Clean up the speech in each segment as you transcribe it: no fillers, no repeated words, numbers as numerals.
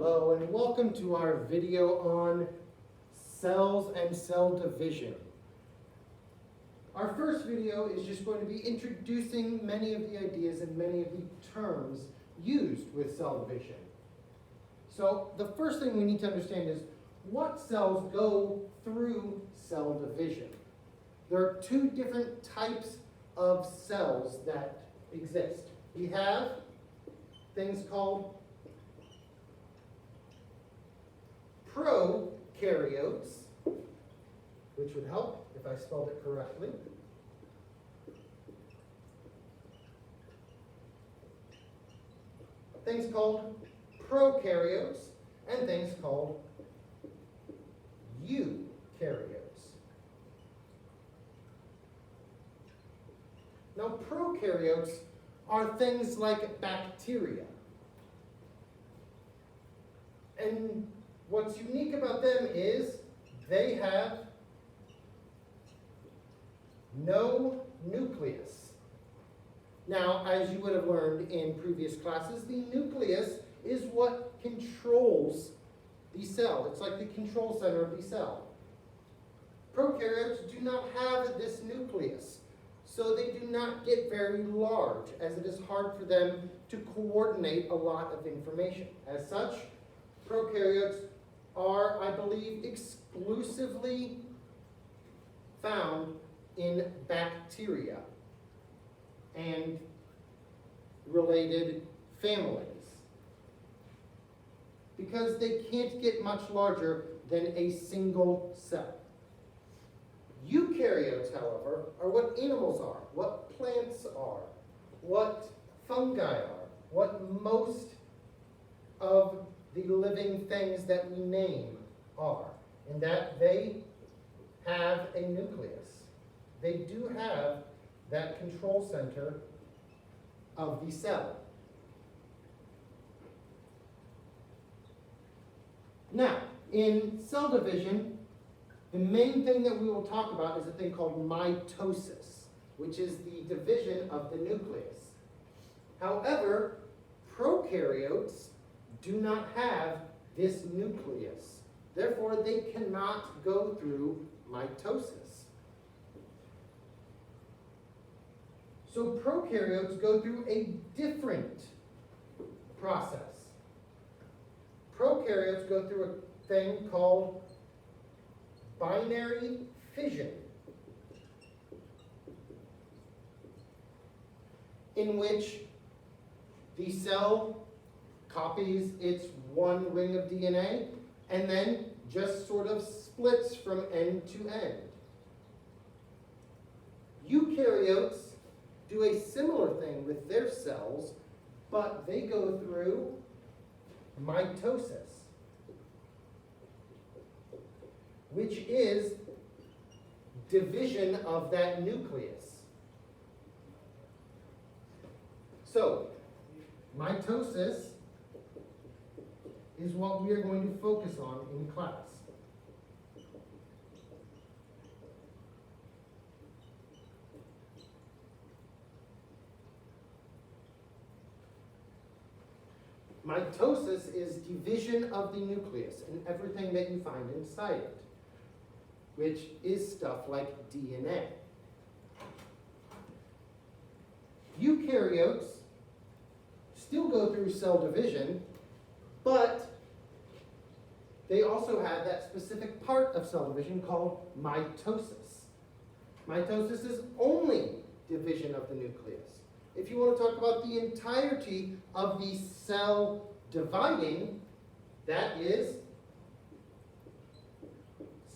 Hello and welcome to our video on cells and cell division. Our first video is just going to be introducing many of the ideas and many of the terms used with cell division. So the first thing we need to understand is what cells go through cell division. There are two different types of cells that exist. We have things called prokaryotes, which would help if I spelled it correctly. Things called prokaryotes and things called eukaryotes. Now, prokaryotes are things like bacteria. And what's unique about them is they have no nucleus. Now, as you would have learned in previous classes, the nucleus is what controls the cell. It's like the control center of the cell. Prokaryotes do not have this nucleus, so they do not get very large, as it is hard for them to coordinate a lot of information. As such, prokaryotes are, I believe, exclusively found in bacteria and related families, because they can't get much larger than a single cell. Eukaryotes, however, are what animals are, what plants are, what fungi are, what most of the living things that we name are, in that they have a nucleus. They do have that control center of the cell. Now, in cell division, the main thing that we will talk about is a thing called mitosis, which is the division of the nucleus. However, prokaryotes do not have this nucleus. Therefore, they cannot go through mitosis. So prokaryotes go through a different process. Prokaryotes go through a thing called binary fission, in which the cell copies its one ring of DNA and then just sort of splits from end to end. Eukaryotes do a similar thing with their cells, but they go through mitosis, which is division of that nucleus. So, mitosis is what we are going to focus on in class. Mitosis is division of the nucleus and everything that you find inside it, which is stuff like DNA. Eukaryotes still go through cell division, but they also have that specific part of cell division called mitosis. Mitosis is only division of the nucleus. If you want to talk about the entirety of the cell dividing, that is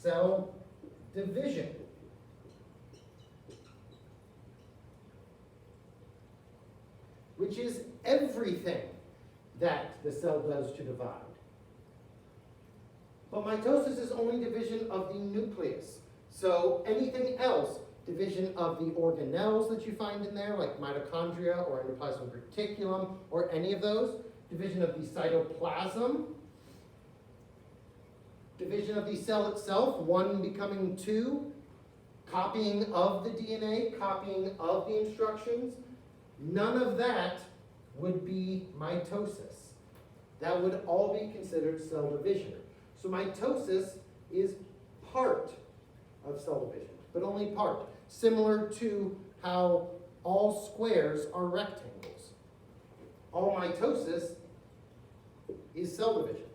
cell division. Which is everything that the cell does to divide. But mitosis is only division of the nucleus. So anything else, division of the organelles that you find in there, like mitochondria or endoplasmic reticulum, or any of those, division of the cytoplasm, division of the cell itself, one becoming two, copying of the DNA, copying of the instructions, none of that would be mitosis. That would all be considered cell division. So mitosis is part of cell division, but only part. Similar to how all squares are rectangles. All mitosis is cell division.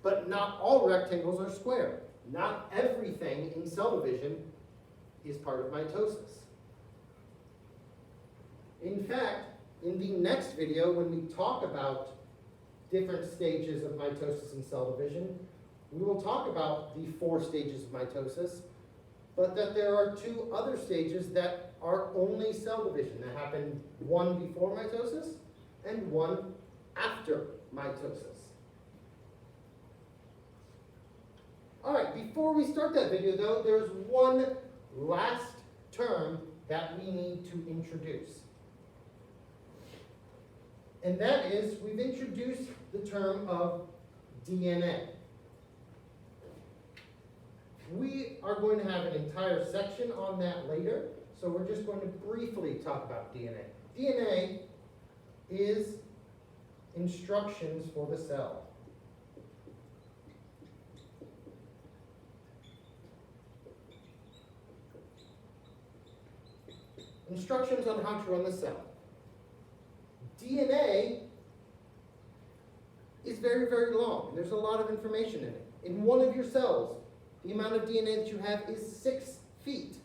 But not all rectangles are square. Not everything in cell division is part of mitosis. In fact, in the next video, when we talk about different stages of mitosis and cell division, we will talk about the 4 stages of mitosis, but that there are 2 other stages that are only cell division, that happen one before mitosis and one after mitosis. All right, before we start that video though, there's one last term that we need to introduce. And that is, we've introduced the term of DNA. We are going to have an entire section on that later, so we're just going to briefly talk about DNA. DNA is instructions for the cell. Instructions on how to run the cell. DNA is very, very long. There's a lot of information in it. In one of your cells, the amount of DNA that you have is 6 feet.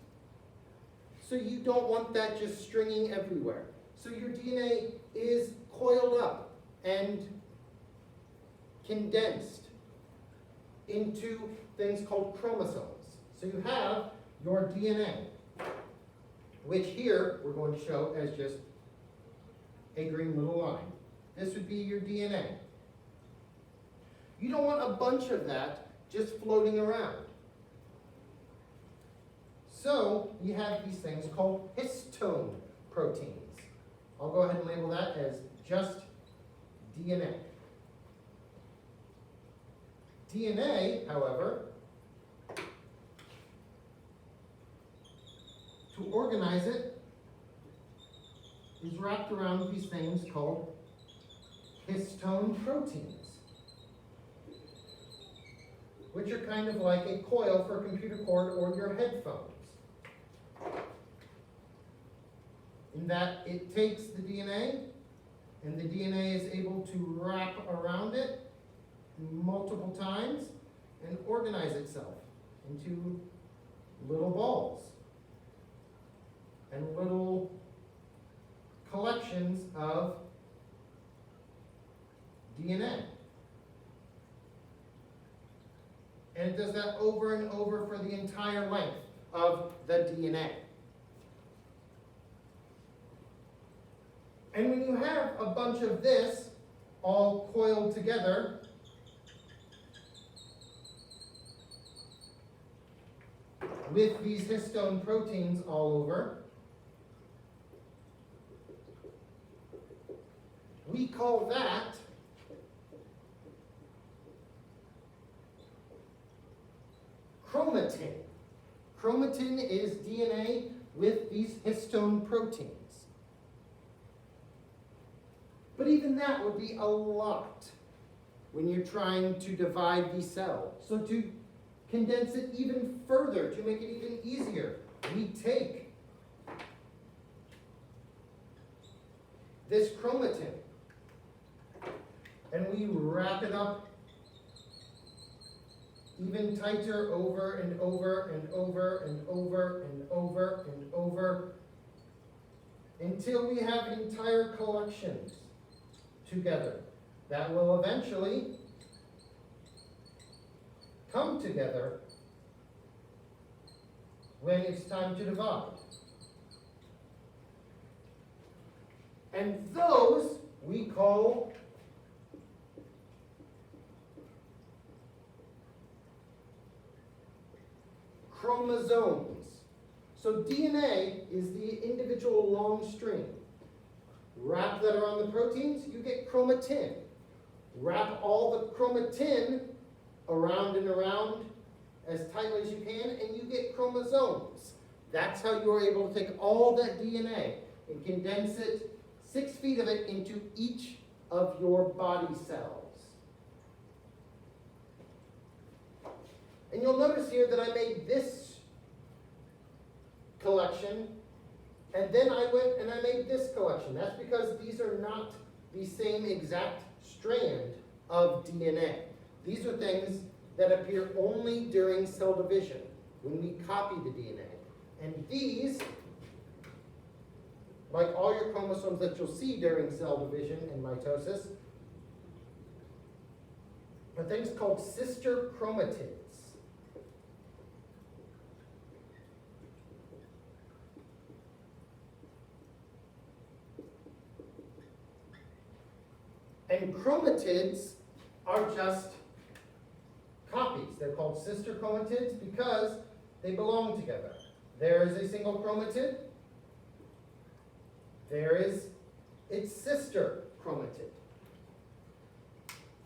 So you don't want that just stringing everywhere. So your DNA is coiled up and condensed into things called chromosomes. So you have your DNA, which here we're going to show as just a green little line. This would be your DNA. You don't want a bunch of that just floating around. So you have these things called histone proteins. I'll go ahead and label that as just DNA. DNA, however, to organize it, is wrapped around these things called histone proteins, which are kind of like a coil for a computer cord or your headphones. In that it takes the DNA, and the DNA is able to wrap around it multiple times and organize itself into little balls and little collections of DNA. And it does that over and over for the entire length of the DNA. And when you have a bunch of this all coiled together, with these histone proteins all over, we call that chromatin. Chromatin is DNA with these histone proteins. But even that would be a lot when you're trying to divide the cell. So to condense it even further, to make it even easier, we take this chromatin and we wrap it up even tighter over and over and over and over and over and over until we have entire collections together that will eventually come together when it's time to divide. And those we call chromosomes. So DNA is the individual long string. Wrap that around the proteins, you get chromatin. Wrap all the chromatin around and around as tightly as you can, and you get chromosomes. That's how you are able to take all that DNA and condense it, 6 feet of it, into each of your body cells. And you'll notice here that I made this collection, and then I went and I made this collection. That's because these are not the same exact strand of DNA. These are things that appear only during cell division, when we copy the DNA. And these, like all your chromosomes that you'll see during cell division and mitosis, are things called sister chromatids. And chromatids are just copies. They're called sister chromatids because they belong together. There is a single chromatid. There is its sister chromatid.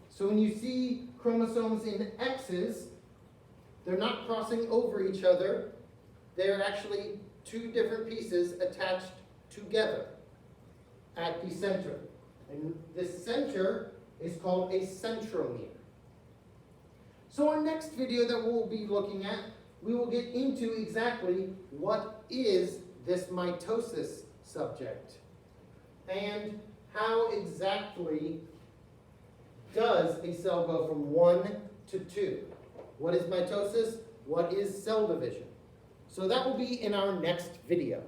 So when you see chromosomes in X's, they're not crossing over each other. They're actually two different pieces attached together at the center. And this center is called a centromere. So our next video that we'll be looking at, we will get into exactly what is this mitosis subject and how exactly does a cell go from 1 to 2. What is mitosis? What is cell division? So that will be in our next video.